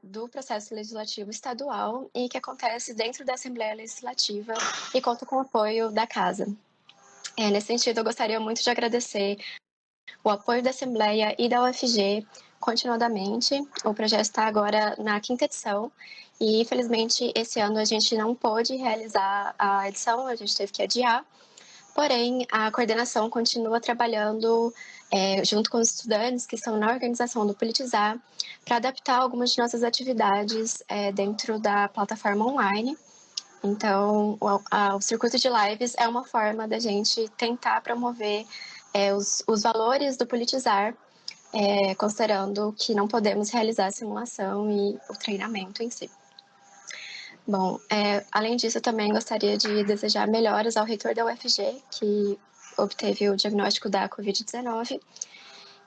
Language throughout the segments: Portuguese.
do processo legislativo estadual e que acontece dentro da Assembleia Legislativa e conta com o apoio da Casa. Nesse sentido, eu gostaria muito de agradecer o apoio da Assembleia e da UFG continuadamente. O projeto está agora na 5ª edição e, infelizmente, esse ano a gente não pôde realizar a edição, a gente teve que adiar. Porém, a coordenação continua trabalhando junto com os estudantes que estão na organização do Politizar para adaptar algumas de nossas atividades dentro da plataforma online. Então, o circuito de lives é uma forma da gente tentar promover os valores do Politizar, considerando que não podemos realizar a simulação e o treinamento em si. Bom, além disso, eu também gostaria de desejar melhoras ao reitor da UFG, que obteve o diagnóstico da Covid-19,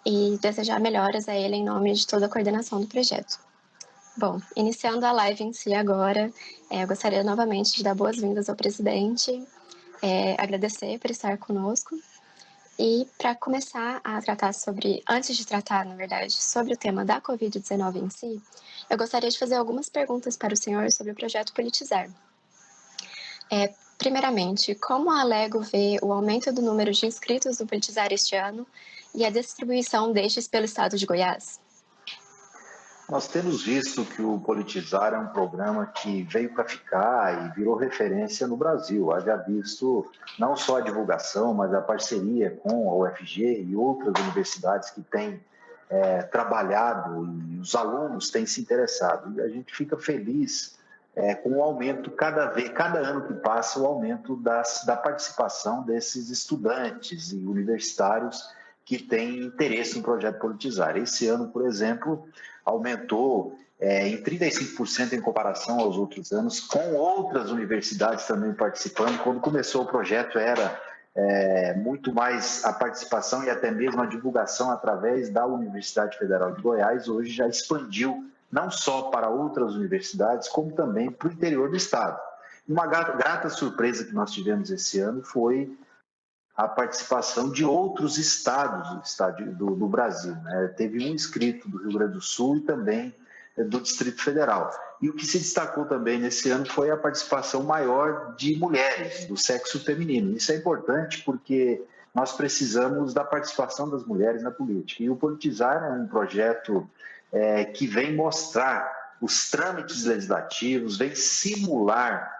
e desejar melhoras a ele em nome de toda a coordenação do projeto. Bom, iniciando a live em si agora, eu gostaria novamente de dar boas-vindas ao presidente, agradecer por estar conosco. E para começar a tratar antes de tratar, na verdade, sobre o tema da Covid-19 em si, eu gostaria de fazer algumas perguntas para o senhor sobre o projeto Politizar. Primeiramente, como a Alego vê o aumento do número de inscritos do Politizar este ano e a distribuição destes pelo estado de Goiás? Nós temos visto que o Politizar é um programa que veio para ficar e virou referência no Brasil. Haja visto não só a divulgação, mas a parceria com a UFG e outras universidades que têm trabalhado e os alunos têm se interessado. E a gente fica feliz com o aumento, cada ano que passa, o aumento da participação desses estudantes e universitários que têm interesse no projeto Politizar. Esse ano, por exemplo, aumentou em 35% em comparação aos outros anos, com outras universidades também participando. Quando começou o projeto era muito mais a participação e até mesmo a divulgação através da Universidade Federal de Goiás. Hoje já expandiu não só para outras universidades, como também para o interior do estado. Uma grata surpresa que nós tivemos esse ano foi a participação de outros estados do Brasil. Teve um inscrito do Rio Grande do Sul e também do Distrito Federal. E o que se destacou também nesse ano foi a participação maior de mulheres, do sexo feminino. Isso é importante porque nós precisamos da participação das mulheres na política. E o Politizar é um projeto que vem mostrar os trâmites legislativos, vem simular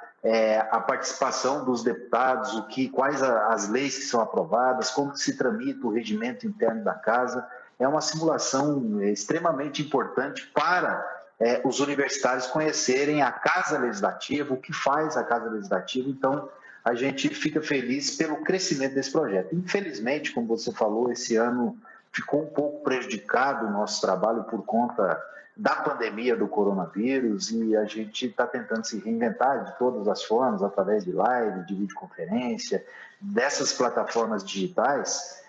a participação dos deputados, quais as leis que são aprovadas, como se tramita o regimento interno da Casa. É uma simulação extremamente importante para os universitários conhecerem a Casa Legislativa, o que faz a Casa Legislativa. Então, a gente fica feliz pelo crescimento desse projeto. Infelizmente, como você falou, esse ano ficou um pouco prejudicado o nosso trabalho por conta da pandemia do coronavírus e a gente está tentando se reinventar de todas as formas, através de live, de videoconferência, dessas plataformas digitais,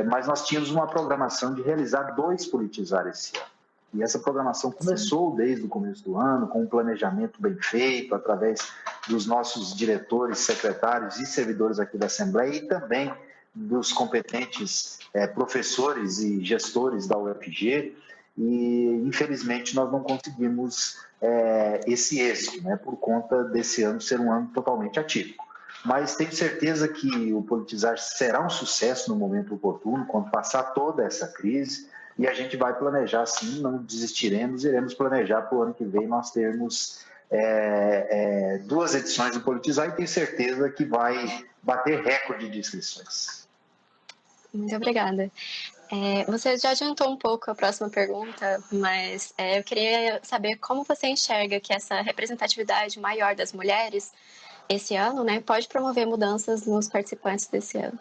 mas nós tínhamos uma programação de realizar 2 Politizar esse ano. E essa programação começou desde o começo do ano, com um planejamento bem feito, através dos nossos diretores, secretários e servidores aqui da Assembleia e também dos competentes professores e gestores da UFG. E, infelizmente, nós não conseguimos esse êxito, por conta desse ano ser um ano totalmente atípico. Mas tenho certeza que o Politizar será um sucesso no momento oportuno, quando passar toda essa crise, e a gente vai planejar sim, não desistiremos, iremos planejar para o ano que vem nós termos 2 edições do Politizar e tenho certeza que vai bater recorde de inscrições. Muito obrigada. Você já adiantou um pouco a próxima pergunta, mas eu queria saber como você enxerga que essa representatividade maior das mulheres esse ano, pode promover mudanças nos participantes desse ano.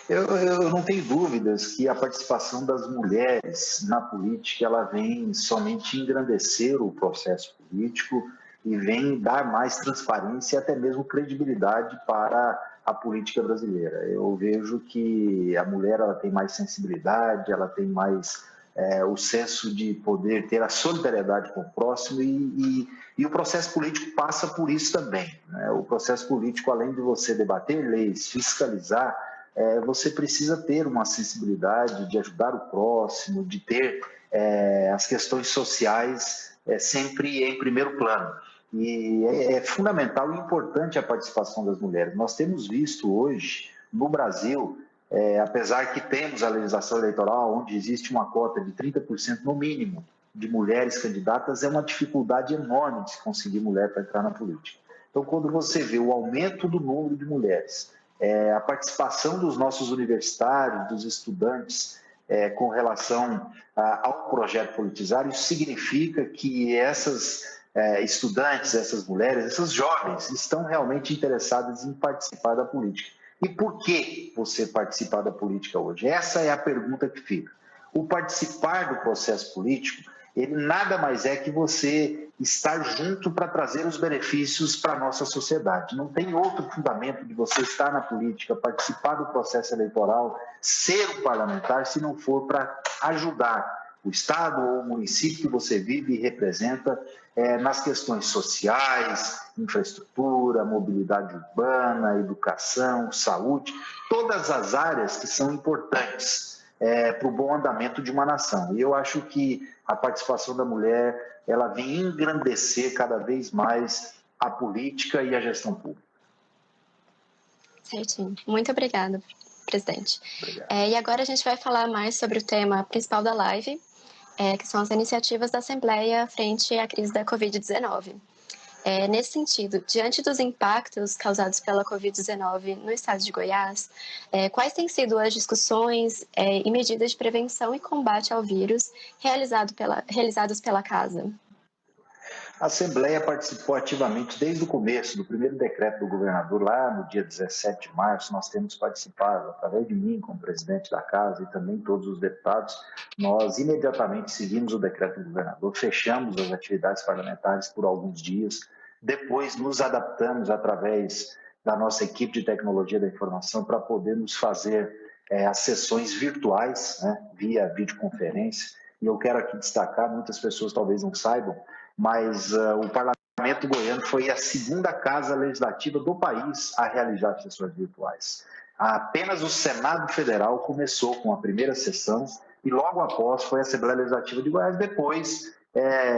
Eu não tenho dúvidas que a participação das mulheres na política ela vem somente engrandecer o processo político e vem dar mais transparência e até mesmo credibilidade para a política brasileira. Eu vejo que a mulher ela tem mais sensibilidade, ela tem mais o senso de poder ter a solidariedade com o próximo e o processo político passa por isso também. O processo político, além de você debater leis, fiscalizar, você precisa ter uma sensibilidade de ajudar o próximo, de ter as questões sociais sempre em primeiro plano. E é fundamental e importante a participação das mulheres. Nós temos visto hoje, no Brasil, apesar que temos a legislação eleitoral, onde existe uma cota de 30% no mínimo de mulheres candidatas, é uma dificuldade enorme de se conseguir mulher para entrar na política. Então, quando você vê o aumento do número de mulheres, a participação dos nossos universitários, dos estudantes, com relação ao projeto Politizar, isso significa que essas estudantes, essas mulheres, essas jovens estão realmente interessadas em participar da política. E por que você participar da política hoje? Essa é a pergunta que fica. O participar do processo político, ele nada mais é que você estar junto para trazer os benefícios para a nossa sociedade. Não tem outro fundamento de você estar na política, participar do processo eleitoral, ser um parlamentar, se não for para ajudar o Estado ou o município que você vive e representa nas questões sociais, infraestrutura, mobilidade urbana, educação, saúde, todas as áreas que são importantes para o bom andamento de uma nação. E eu acho que a participação da mulher, ela vem engrandecer cada vez mais a política e a gestão pública. Certinho. Muito obrigada, presidente. Obrigado. E agora a gente vai falar mais sobre o tema principal da live, que são as iniciativas da Assembleia frente à crise da Covid-19. Nesse sentido, diante dos impactos causados pela Covid-19 no estado de Goiás, quais têm sido as discussões e medidas de prevenção e combate ao vírus realizadas pela Casa? A Assembleia participou ativamente desde o começo, do primeiro decreto do governador, lá no dia 17 de março, nós temos participado, através de mim, como presidente da Casa, e também todos os deputados, nós imediatamente seguimos o decreto do governador, fechamos as atividades parlamentares por alguns dias, depois nos adaptamos através da nossa equipe de tecnologia da informação para podermos fazer as sessões virtuais, né, via videoconferência, e eu quero aqui destacar, muitas pessoas talvez não saibam, mas o Parlamento Goiano foi a segunda casa legislativa do país a realizar sessões virtuais. Apenas o Senado Federal começou com a primeira sessão e logo após foi a Assembleia Legislativa de Goiás. Depois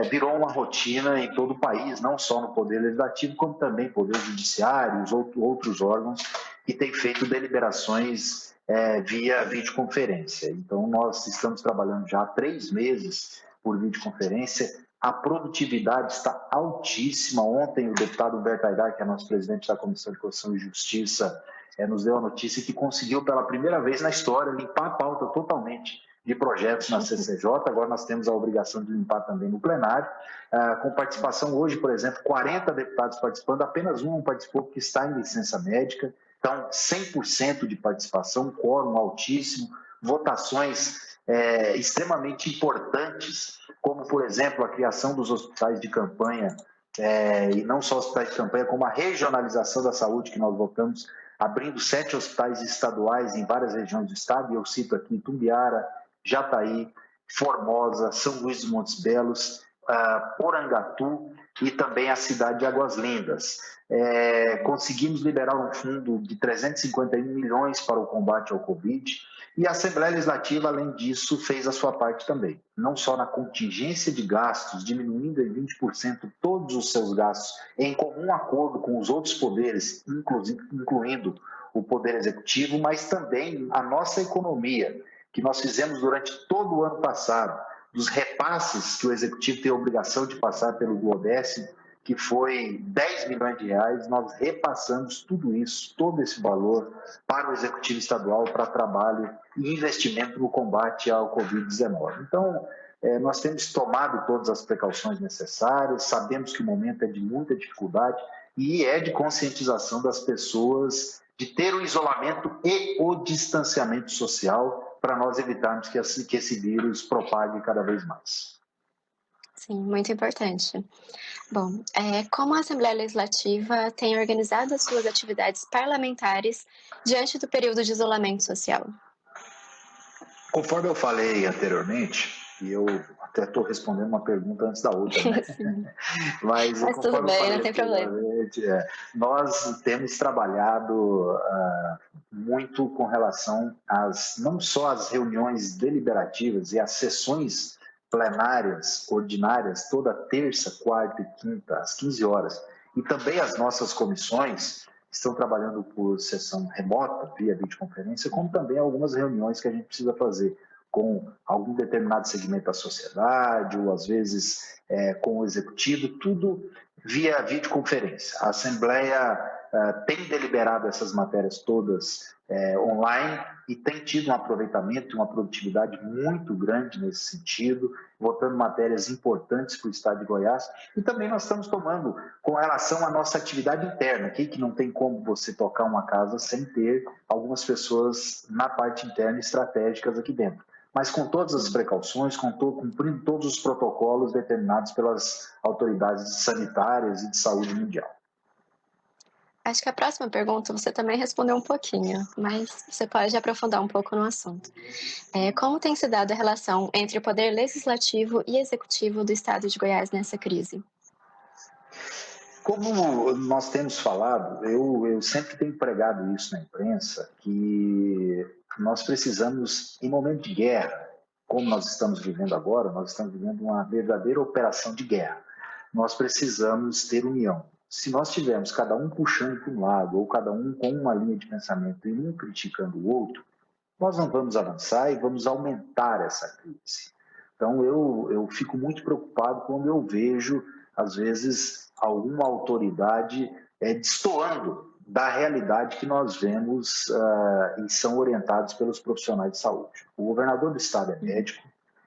virou uma rotina em todo o país, não só no Poder Legislativo, como também Poder Judiciário e outros órgãos que têm feito deliberações via videoconferência. Então, nós estamos trabalhando já há 3 meses por videoconferência. A produtividade está altíssima. Ontem, o deputado Humberto Aidar, que é nosso presidente da Comissão de Constituição e Justiça, nos deu a notícia que conseguiu, pela primeira vez na história, limpar a pauta totalmente de projetos na CCJ. Agora nós temos a obrigação de limpar também no plenário. Com participação hoje, por exemplo, 40 deputados participando, apenas um não participou porque está em licença médica. Então, 100% de participação, quórum altíssimo, votações extremamente importantes, como, por exemplo, a criação dos hospitais de campanha, e não só hospitais de campanha, como a regionalização da saúde, que nós votamos, abrindo 7 hospitais estaduais em várias regiões do estado, e eu cito aqui Tumbiara, Jataí, Formosa, São Luís dos Montes Belos, Porangatu e também a cidade de Águas Lindas. Conseguimos liberar um fundo de 351 milhões para o combate ao Covid, e a Assembleia Legislativa, além disso, fez a sua parte também. Não só na contingência de gastos, diminuindo em 20% todos os seus gastos, em comum acordo com os outros poderes, incluindo o Poder Executivo, mas também a nossa economia, que nós fizemos durante todo o ano passado, dos repasses que o Executivo tem a obrigação de passar pelo Duodécimo, que foi 10 milhões de reais, nós repassamos tudo isso, todo esse valor para o Executivo Estadual, para trabalho e investimento no combate ao Covid-19. Então, nós temos tomado todas as precauções necessárias, sabemos que o momento é de muita dificuldade e é de conscientização das pessoas de ter o isolamento e o distanciamento social para nós evitarmos que esse vírus propague cada vez mais. Sim, muito importante. Bom, como a Assembleia Legislativa tem organizado as suas atividades parlamentares diante do período de isolamento social? Conforme eu falei anteriormente, e eu até estou respondendo uma pergunta antes da outra, né? Mas tudo bem, não tem problema. Nós temos trabalhado muito com relação não só às reuniões deliberativas e às sessões plenárias ordinárias toda terça, quarta e quinta, às 15 horas. E também as nossas comissões estão trabalhando por sessão remota, via videoconferência, como também algumas reuniões que a gente precisa fazer com algum determinado segmento da sociedade, ou às vezes com o executivo, tudo via videoconferência. A Assembleia tem deliberado essas matérias todas online e tem tido um aproveitamento e uma produtividade muito grande nesse sentido, votando matérias importantes para o Estado de Goiás. E também nós estamos tomando com relação à nossa atividade interna, aqui, que não tem como você tocar uma casa sem ter algumas pessoas na parte interna estratégicas aqui dentro. Mas com todas as precauções, cumprindo todos os protocolos determinados pelas autoridades sanitárias e de saúde mundial. Acho que a próxima pergunta você também respondeu um pouquinho, mas você pode aprofundar um pouco no assunto. Como tem se dado a relação entre o poder legislativo e executivo do Estado de Goiás nessa crise? Como nós temos falado, eu sempre tenho pregado isso na imprensa, que nós precisamos, em momento de guerra, como nós estamos vivendo agora, nós estamos vivendo uma verdadeira operação de guerra. Nós precisamos ter união. Se nós tivermos cada um puxando para um lado, ou cada um com uma linha de pensamento e um criticando o outro, nós não vamos avançar e vamos aumentar essa crise. Então, eu fico muito preocupado quando eu vejo, às vezes, alguma autoridade destoando da realidade que nós vemos e são orientados pelos profissionais de saúde. O governador do estado é médico,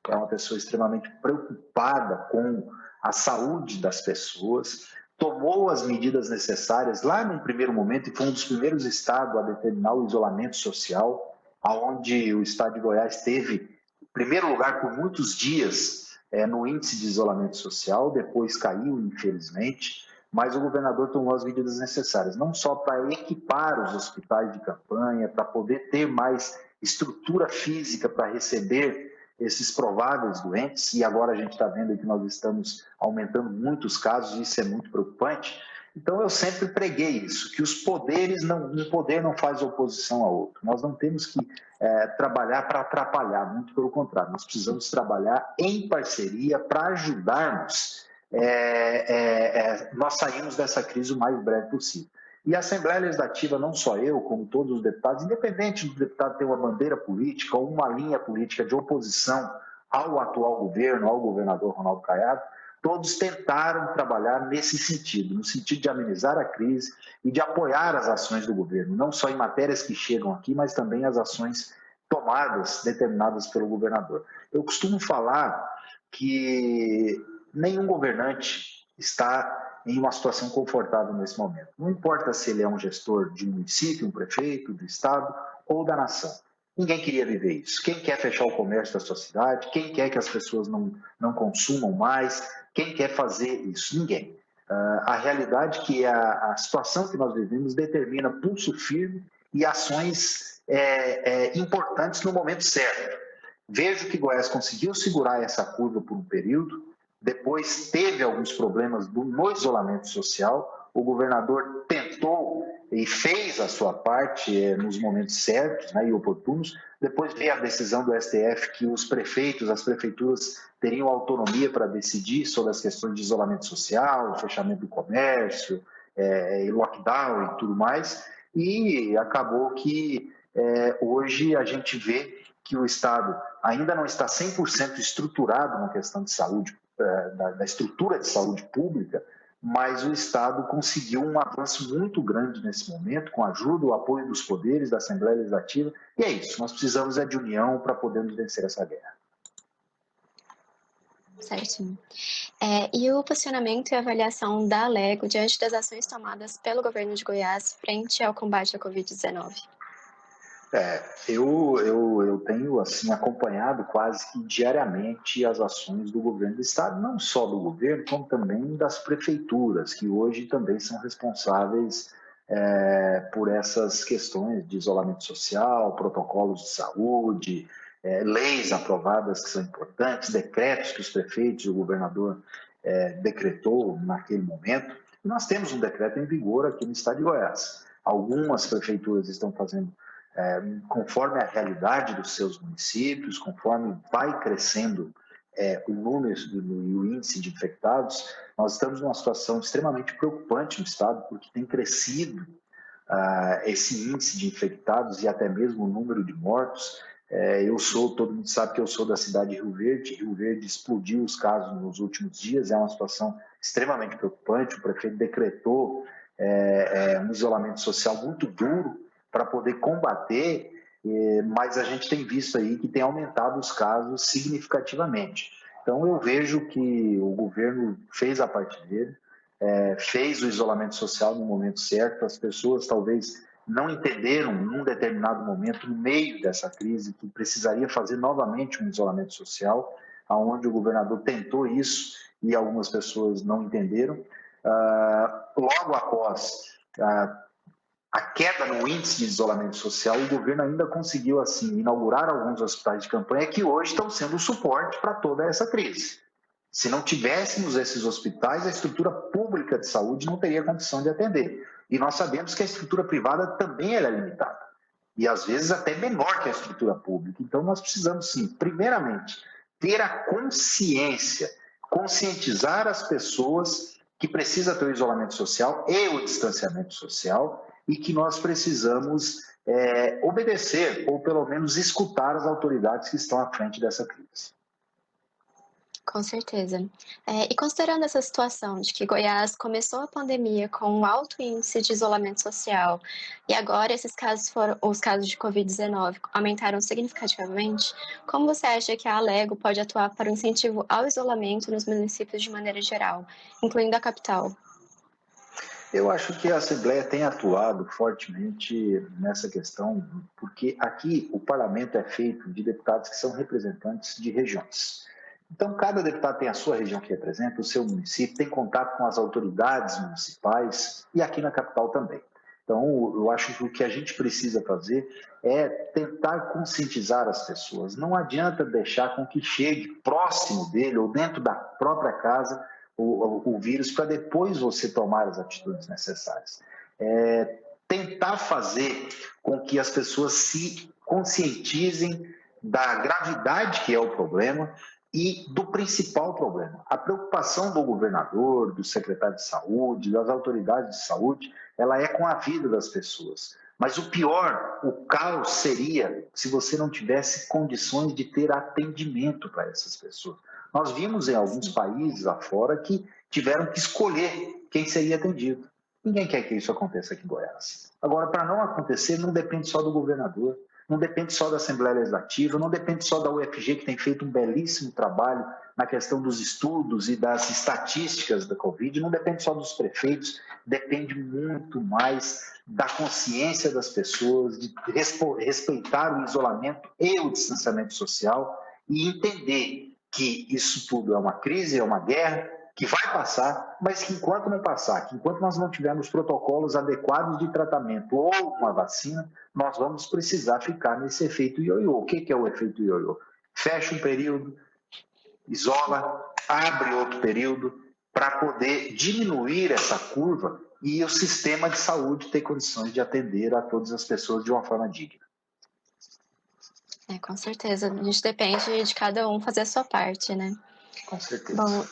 é uma pessoa extremamente preocupada com a saúde das pessoas, tomou as medidas necessárias lá no primeiro momento e foi um dos primeiros estados a determinar o isolamento social, aonde o estado de Goiás teve primeiro lugar por muitos dias no índice de isolamento social, depois caiu, infelizmente, mas o governador tomou as medidas necessárias, não só para equipar os hospitais de campanha, para poder ter mais estrutura física para receber esses prováveis doentes, e agora a gente está vendo que nós estamos aumentando muito os casos, e isso é muito preocupante. Então, eu sempre preguei isso, que os poderes, um poder não faz oposição ao outro. Nós não temos que trabalhar para atrapalhar, muito pelo contrário, nós precisamos trabalhar em parceria para ajudarmos nós sairmos dessa crise o mais breve possível. E a Assembleia Legislativa, não só eu, como todos os deputados, independente do deputado ter uma bandeira política ou uma linha política de oposição ao atual governo, ao governador Ronaldo Caiado, todos tentaram trabalhar nesse sentido, no sentido de amenizar a crise e de apoiar as ações do governo, não só em matérias que chegam aqui, mas também as ações tomadas, determinadas pelo governador. Eu costumo falar que nenhum governante está em uma situação confortável nesse momento. Não importa se ele é um gestor de um município, um prefeito, do estado ou da nação. Ninguém queria viver isso. Quem quer fechar o comércio da sua cidade? Quem quer que as pessoas não consumam mais? Quem quer fazer isso? Ninguém. A realidade que a situação que nós vivemos determina pulso firme e ações importantes no momento certo. Vejo que Goiás conseguiu segurar essa curva por um período, depois teve alguns problemas no isolamento social, o governador tentou e fez a sua parte nos momentos certos, né, e oportunos. Depois veio a decisão do STF que os prefeitos, as prefeituras teriam autonomia para decidir sobre as questões de isolamento social, fechamento do comércio, lockdown e tudo mais, e acabou que hoje a gente vê que o Estado ainda não está 100% estruturado na questão de saúde, da estrutura de saúde pública, mas o Estado conseguiu um avanço muito grande nesse momento, com a ajuda, o apoio dos poderes, da Assembleia Legislativa, e é isso, nós precisamos de união para podermos vencer essa guerra. Certinho. E o posicionamento e avaliação da Alego diante das ações tomadas pelo governo de Goiás frente ao combate à Covid-19? Eu tenho assim acompanhado quase que diariamente as ações do governo do estado, não só do governo, como também das prefeituras, que hoje também são responsáveis por essas questões de isolamento social, protocolos de saúde, leis aprovadas que são importantes, decretos que os prefeitos e o governador decretou naquele momento. E nós temos um decreto em vigor aqui no estado de Goiás. Algumas prefeituras estão fazendo conforme a realidade dos seus municípios, conforme vai crescendo o número e o índice de infectados, nós estamos numa situação extremamente preocupante no estado, porque tem crescido esse índice de infectados e até mesmo o número de mortos. Todo mundo sabe que eu sou da cidade de Rio Verde explodiu os casos nos últimos dias, é uma situação extremamente preocupante, o prefeito decretou um isolamento social muito duro para poder combater, mas a gente tem visto aí que tem aumentado os casos significativamente. Então eu vejo que o governo fez a parte dele, fez o isolamento social no momento certo, as pessoas talvez não entenderam num determinado momento, no meio dessa crise, que precisaria fazer novamente um isolamento social, aonde o governador tentou isso e algumas pessoas não entenderam. Logo após a queda no índice de isolamento social, o governo ainda conseguiu, assim, inaugurar alguns hospitais de campanha que hoje estão sendo o suporte para toda essa crise. Se não tivéssemos esses hospitais, a estrutura pública de saúde não teria condição de atender. E nós sabemos que a estrutura privada também é limitada. E às vezes até menor que a estrutura pública. Então nós precisamos, sim, primeiramente, ter a consciência, conscientizar as pessoas que precisa ter o isolamento social e o distanciamento social e que nós precisamos obedecer ou pelo menos escutar as autoridades que estão à frente dessa crise. Com certeza. E considerando essa situação de que Goiás começou a pandemia com um alto índice de isolamento social e agora os casos de Covid-19 aumentaram significativamente, como você acha que a Alego pode atuar para o incentivo ao isolamento nos municípios de maneira geral, incluindo a capital? Eu acho que a Assembleia tem atuado fortemente nessa questão, porque aqui o parlamento é feito de deputados que são representantes de regiões. Então, cada deputado tem a sua região que representa, o seu município, tem contato com as autoridades municipais e aqui na capital também. Então, eu acho que o que a gente precisa fazer é tentar conscientizar as pessoas. Não adianta deixar com que chegue próximo dele ou dentro da própria casa o vírus para depois você tomar as atitudes necessárias. Tentar fazer com que as pessoas se conscientizem da gravidade que é o problema e do principal problema. A preocupação do governador, do secretário de saúde, das autoridades de saúde, ela é com a vida das pessoas. Mas o pior, o caos seria se você não tivesse condições de ter atendimento para essas pessoas. Nós vimos em alguns países afora que tiveram que escolher quem seria atendido. Ninguém quer que isso aconteça aqui em Goiás. Agora, para não acontecer, não depende só do governador, não depende só da Assembleia Legislativa, não depende só da UFG, que tem feito um belíssimo trabalho na questão dos estudos e das estatísticas da Covid, não depende só dos prefeitos, depende muito mais da consciência das pessoas, de respeitar o isolamento e o distanciamento social e entender que isso tudo é uma crise, é uma guerra, que vai passar, mas que enquanto não passar, que enquanto nós não tivermos protocolos adequados de tratamento ou uma vacina, nós vamos precisar ficar nesse efeito ioiô. O que é o efeito ioiô? Fecha um período, isola, abre outro período, para poder diminuir essa curva e o sistema de saúde ter condições de atender a todas as pessoas de uma forma digna. Com certeza. A gente depende de cada um fazer a sua parte, né? Com certeza. Bom,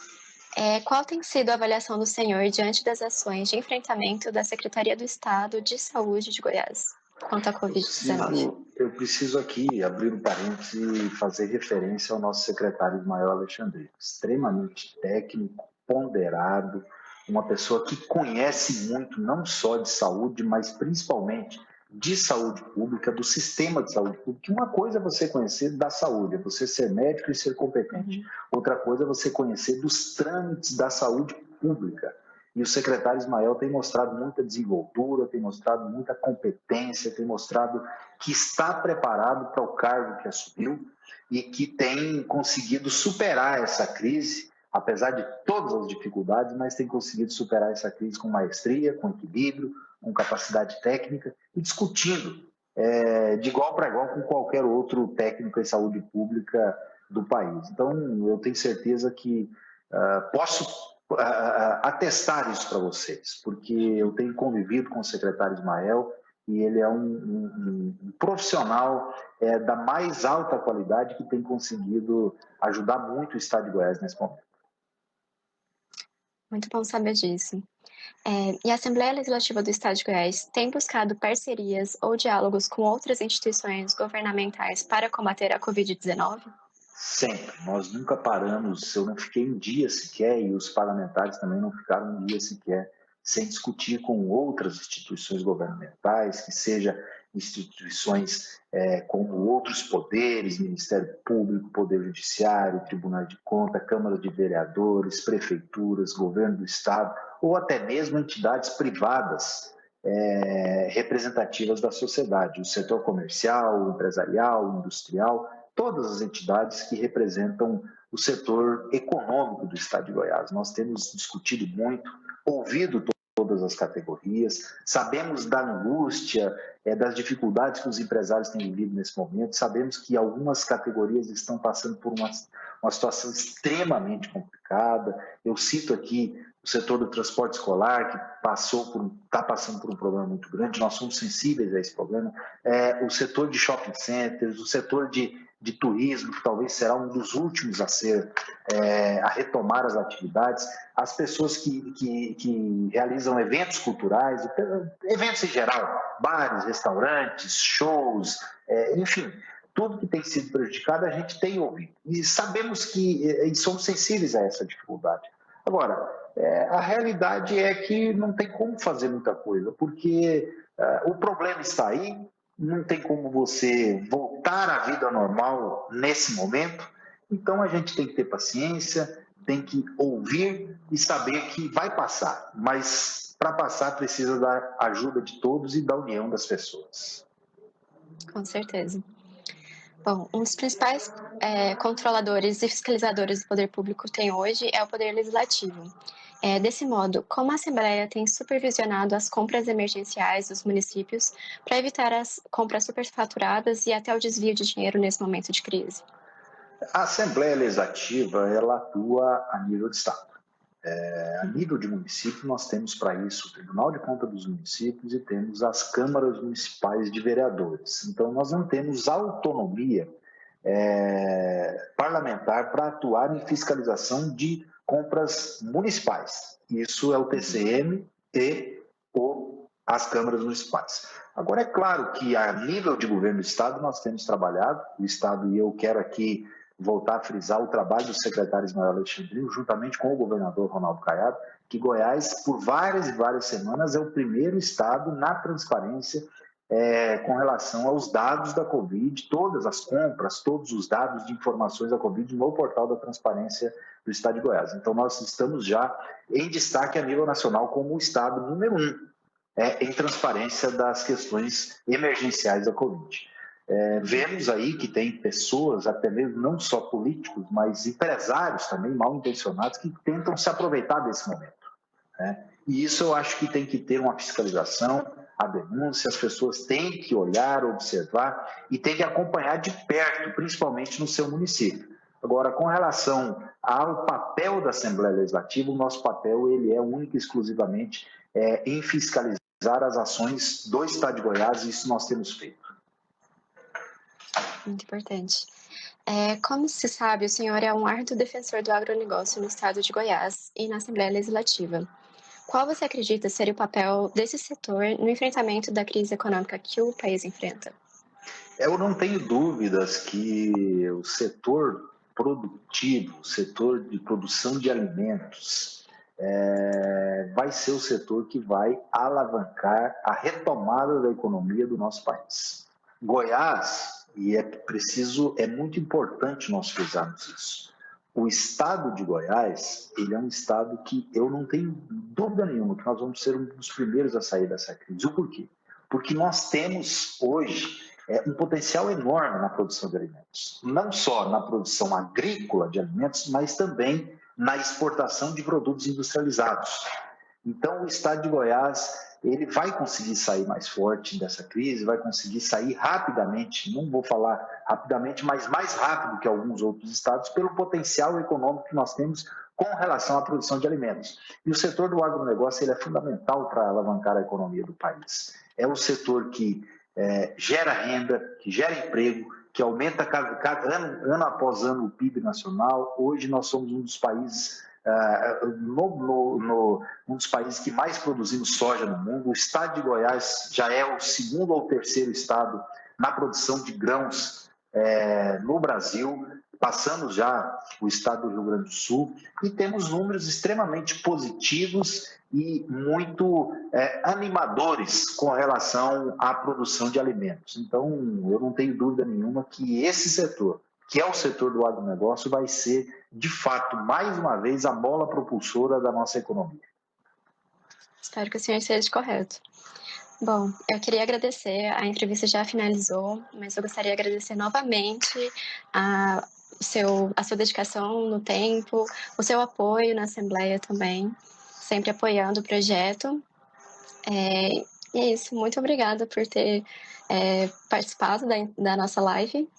qual tem sido a avaliação do senhor diante das ações de enfrentamento da Secretaria do Estado de Saúde de Goiás quanto à Covid-19? Eu preciso aqui abrir um parênteses e fazer referência ao nosso secretário Ismael Alexandre, extremamente técnico, ponderado, uma pessoa que conhece muito, não só de saúde, mas principalmente de saúde pública, do sistema de saúde pública. Uma coisa é você conhecer da saúde, é você ser médico e ser competente. Outra coisa é você conhecer dos trâmites da saúde pública. E o secretário Ismael tem mostrado muita desenvoltura, tem mostrado muita competência, tem mostrado que está preparado para o cargo que assumiu e que tem conseguido superar essa crise, apesar de todas as dificuldades, mas tem conseguido superar essa crise com maestria, com equilíbrio, com capacidade técnica e discutindo de igual para igual com qualquer outro técnico em saúde pública do país. Então, eu tenho certeza que posso atestar isso para vocês, porque eu tenho convivido com o secretário Ismael e ele é um profissional da mais alta qualidade que tem conseguido ajudar muito o Estado de Goiás nesse momento. Muito bom saber disso. E a Assembleia Legislativa do Estado de Goiás tem buscado parcerias ou diálogos com outras instituições governamentais para combater a Covid-19? Sempre. Nós nunca paramos, eu não fiquei um dia sequer, e os parlamentares também não ficaram um dia sequer, sem discutir com outras instituições governamentais, que seja instituições como outros poderes, Ministério Público, Poder Judiciário, Tribunal de Contas, Câmara de Vereadores, prefeituras, governo do Estado, ou até mesmo entidades privadas representativas da sociedade, o setor comercial, empresarial, industrial, todas as entidades que representam o setor econômico do Estado de Goiás. Nós temos discutido muito, ouvido todas as categorias, sabemos da angústia, das dificuldades que os empresários têm vivido nesse momento, sabemos que algumas categorias estão passando por uma situação extremamente complicada. Eu cito aqui o setor do transporte escolar, que está passando por um problema muito grande, nós somos sensíveis a esse problema, o setor de shopping centers, o setor de turismo, que talvez será um dos últimos a retomar as atividades, as pessoas que realizam eventos culturais, eventos em geral, bares, restaurantes, shows, enfim, tudo que tem sido prejudicado a gente tem ouvido. E sabemos e somos sensíveis a essa dificuldade. Agora, a realidade é que não tem como fazer muita coisa, porque o problema está aí, não tem como você voltar à vida normal nesse momento, então a gente tem que ter paciência, tem que ouvir e saber que vai passar, mas para passar precisa da ajuda de todos e da união das pessoas. Com certeza. Bom, um dos principais controladores e fiscalizadores do poder público tem hoje é o Poder Legislativo. Desse modo, como a Assembleia tem supervisionado as compras emergenciais dos municípios para evitar as compras superfaturadas e até o desvio de dinheiro nesse momento de crise? A Assembleia Legislativa, ela atua a nível de Estado. A nível de município, nós temos para isso o Tribunal de Contas dos Municípios e temos as câmaras municipais de vereadores. Então, nós não temos autonomia parlamentar para atuar em fiscalização de compras municipais. Isso é o TCM e as câmaras municipais. Agora, é claro que a nível de governo do Estado, nós temos trabalhado, o Estado, e eu quero aqui voltar a frisar o trabalho do secretário Ismael Alexandrino, juntamente com o governador Ronaldo Caiado, que Goiás, por várias e várias semanas, é o primeiro estado na transparência com relação aos dados da Covid, todas as compras, todos os dados de informações da Covid no portal da transparência do Estado de Goiás. Então, nós estamos já em destaque a nível nacional como o estado número 1 em transparência das questões emergenciais da Covid. Vemos aí que tem pessoas, até mesmo não só políticos, mas empresários também mal intencionados que tentam se aproveitar desse momento. E isso eu acho que tem que ter uma fiscalização, a denúncia, as pessoas têm que olhar, observar e têm que acompanhar de perto, principalmente no seu município. Agora, com relação ao papel da Assembleia Legislativa, o nosso papel ele é único e exclusivamente em fiscalizar as ações do Estado de Goiás, e isso nós temos feito. Muito importante. Como se sabe, o senhor é um árduo defensor do agronegócio no estado de Goiás e na Assembleia Legislativa. Qual você acredita ser o papel desse setor no enfrentamento da crise econômica que o país enfrenta? Eu não tenho dúvidas que o setor produtivo, o setor de produção de alimentos, vai ser o setor que vai alavancar a retomada da economia do nosso país. Goiás, e é muito importante nós frisarmos isso, o estado de Goiás, ele é um estado que eu não tenho dúvida nenhuma que nós vamos ser um dos primeiros a sair dessa crise. O porquê? Porque nós temos hoje um potencial enorme na produção de alimentos, não só na produção agrícola de alimentos, mas também na exportação de produtos industrializados. Então, o estado de Goiás ele vai conseguir sair mais forte dessa crise, vai conseguir sair rapidamente, não vou falar rapidamente, mas mais rápido que alguns outros estados, pelo potencial econômico que nós temos com relação à produção de alimentos. E o setor do agronegócio ele é fundamental para alavancar a economia do país. é o setor que gera renda, que gera emprego, que aumenta cada ano após ano o PIB nacional. Hoje nós somos um dos países um dos países que mais produzimos soja no mundo. O estado de Goiás já é o segundo ou terceiro estado na produção de grãos no Brasil. Passamos já o estado do Rio Grande do Sul e temos números extremamente positivos e muito animadores com relação à produção de alimentos. Então, eu não tenho dúvida nenhuma que esse setor, que é o setor do agronegócio, vai ser, de fato, mais uma vez, a mola propulsora da nossa economia. Espero que o senhor esteja correto. Bom, eu queria agradecer, a entrevista já finalizou, mas eu gostaria de agradecer novamente a sua dedicação no tempo, o seu apoio na Assembleia também, sempre apoiando o projeto. E é isso, muito obrigada por ter participado da nossa live.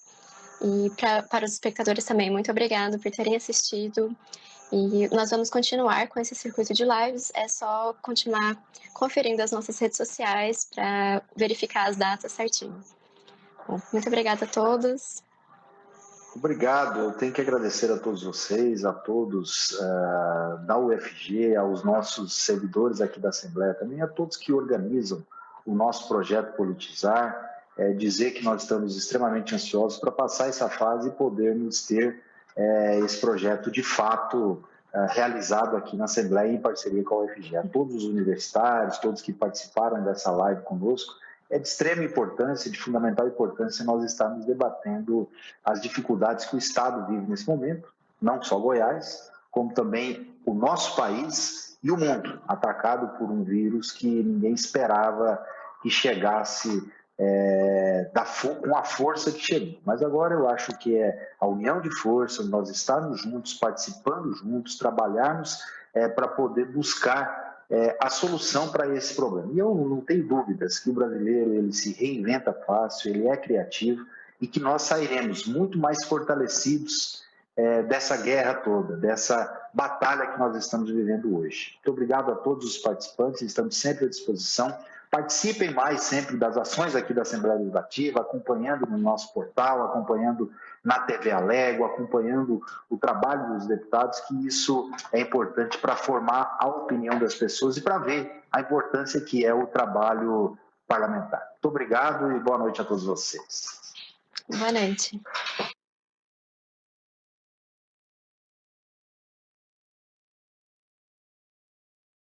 E para os espectadores também, muito obrigada por terem assistido. E nós vamos continuar com esse circuito de lives, é só continuar conferindo as nossas redes sociais para verificar as datas certinho. Bom, muito obrigada a todos. Obrigado, eu tenho que agradecer a todos vocês, a todos da UFG, aos nossos servidores aqui da Assembleia, também a todos que organizam o nosso projeto Politizar, dizer que nós estamos extremamente ansiosos para passar essa fase e podermos ter esse projeto de fato realizado aqui na Assembleia em parceria com a UFG. A todos os universitários, todos que participaram dessa live conosco, é de extrema importância, de fundamental importância nós estarmos debatendo as dificuldades que o Estado vive nesse momento, não só Goiás, como também o nosso país e o mundo, atacado por um vírus que ninguém esperava que chegasse com a força que chegou. Mas agora eu acho que é a união de forças, nós estarmos juntos, participando juntos, trabalharmos para poder buscar a solução para esse problema. E eu não tenho dúvidas que o brasileiro ele se reinventa fácil, ele é criativo e que nós sairemos muito mais fortalecidos dessa guerra toda, dessa batalha que nós estamos vivendo hoje. Muito obrigado a todos os participantes, estamos sempre à disposição. Participem mais sempre das ações aqui da Assembleia Legislativa, acompanhando no nosso portal, acompanhando na TV Alego, acompanhando o trabalho dos deputados, que isso é importante para formar a opinião das pessoas e para ver a importância que é o trabalho parlamentar. Muito obrigado e boa noite a todos vocês. Boa noite.